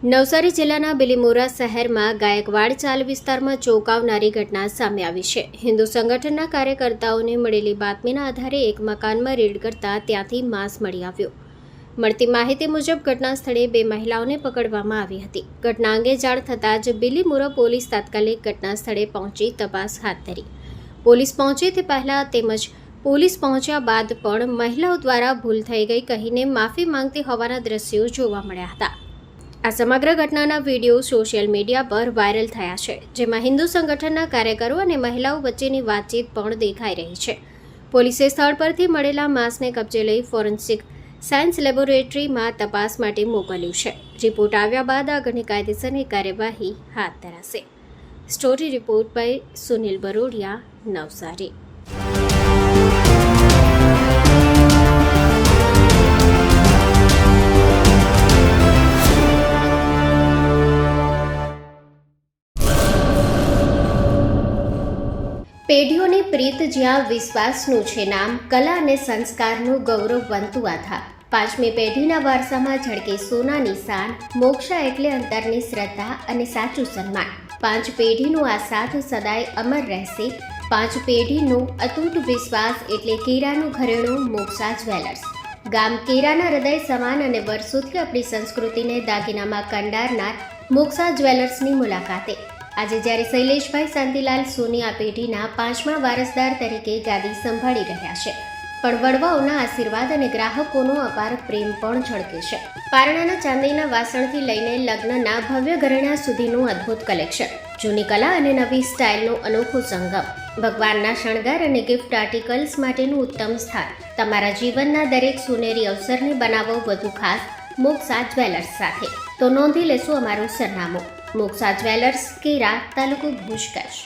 નવસારી જિલ્લાના બિલીમોરા શહેરમાં ગાયકવાડ ચાલ વિસ્તારમાં ચોંકાવનારી ઘટના સામે આવી છે. હિન્દુ સંગઠનના કાર્યકર્તાઓને મળેલી બાતમીના આધારે એક મકાનમાં રેડ કરતા ત્યાંથી માંસ મળી આવ્યો. મળતી માહિતી મુજબ ઘટના સ્થળે 2 મહિલાઓને પકડવામાં આવી હતી. ઘટના અંગે જાણ થતાં જ બિલીમોરા પોલીસ તાત્કાલિક ઘટના સ્થળે પહોંચી તપાસ હાથ ધરી. પોલીસ પહોંચે તે પહેલાં તેમજ પોલીસ પહોંચ્યા બાદ પણ મહિલાઓ દ્વારા ભૂલ થઈ ગઈ કહીને માફી માંગતી હોવાના દ્રશ્યો જોવા મળ્યા હતા. આ સમગ્ર ઘટનાના વિડીયો સોશિયલ મીડિયા પર વાયરલ થયા છે, જેમાં હિન્દુ સંગઠનના કાર્યકરો અને મહિલાઓ વચ્ચેની વાતચીત પણ દેખાઈ રહી છે. પોલીસે સ્થળ પરથી મળેલા માંસને કબજે લઈ ફોરેન્સિક સાયન્સ લેબોરેટરીમાં તપાસ માટે મોકલ્યું છે. રિપોર્ટ આવ્યા બાદ આગળની કાયદેસરની કાર્યવાહી હાથ ધરાશે. Story report by Sunil Barodia, Navsari. પેઢીઓની પ્રીત જ્યાં વિશ્વાસનું છે નામ, કલા અને સંસ્કારનું ગૌરવવંતું આધાર. 5મી પેઢીના વારસામાં ઝળકે સોનાની શાન, મોક્ષા એટલે અંતરની શ્રદ્ધા અને સાચું સન્માન. 5 પેઢીનું આ સાથ સદાય અમર રહેશે. 5 પેઢીનું અતૂટ વિશ્વાસ એટલે કેરાનું ઘરેણું મોક્ષા જ્વેલર્સ. ગામ કેરાના હૃદય સમાન અને વર્ષોથી આપણી સંસ્કૃતિને દાગીનામાં કંડારનાર મોક્ષા જ્વેલર્સની મુલાકાતે. આજે જ્યારે શૈલેષભાઈ શાંતિલાલ સોની આ પેઢીના 5મા વારસદાર તરીકે ગાદી સંભાળી રહ્યા છે, પણ વડવાઓના આશીર્વાદ અને ગ્રાહકોનો અપાર પ્રેમ પણ ઝળકે છે. પારણાના ચાંદીના વાસણથી લઈને લગ્નના ભવ્ય ઘરેણા સુધીનું અદ્ભુત કલેક્શન, જૂની કલા અને નવી સ્ટાઇલનો અનોખો સંગમ, ભગવાનના શણગાર અને ગિફ્ટ આર્ટિકલ્સ માટેનું ઉત્તમ સ્થાન. તમારા જીવનના દરેક સોનેરી અવસરને બનાવો વધુ ખાસ મોક્ષા જ્વેલર્સ સાથે. તો નોંધી લેશો અમારું સરનામું: મોક્ષા જ્વેલર્સ, કેરા, તાલુકો ભુજ, કચ્છ.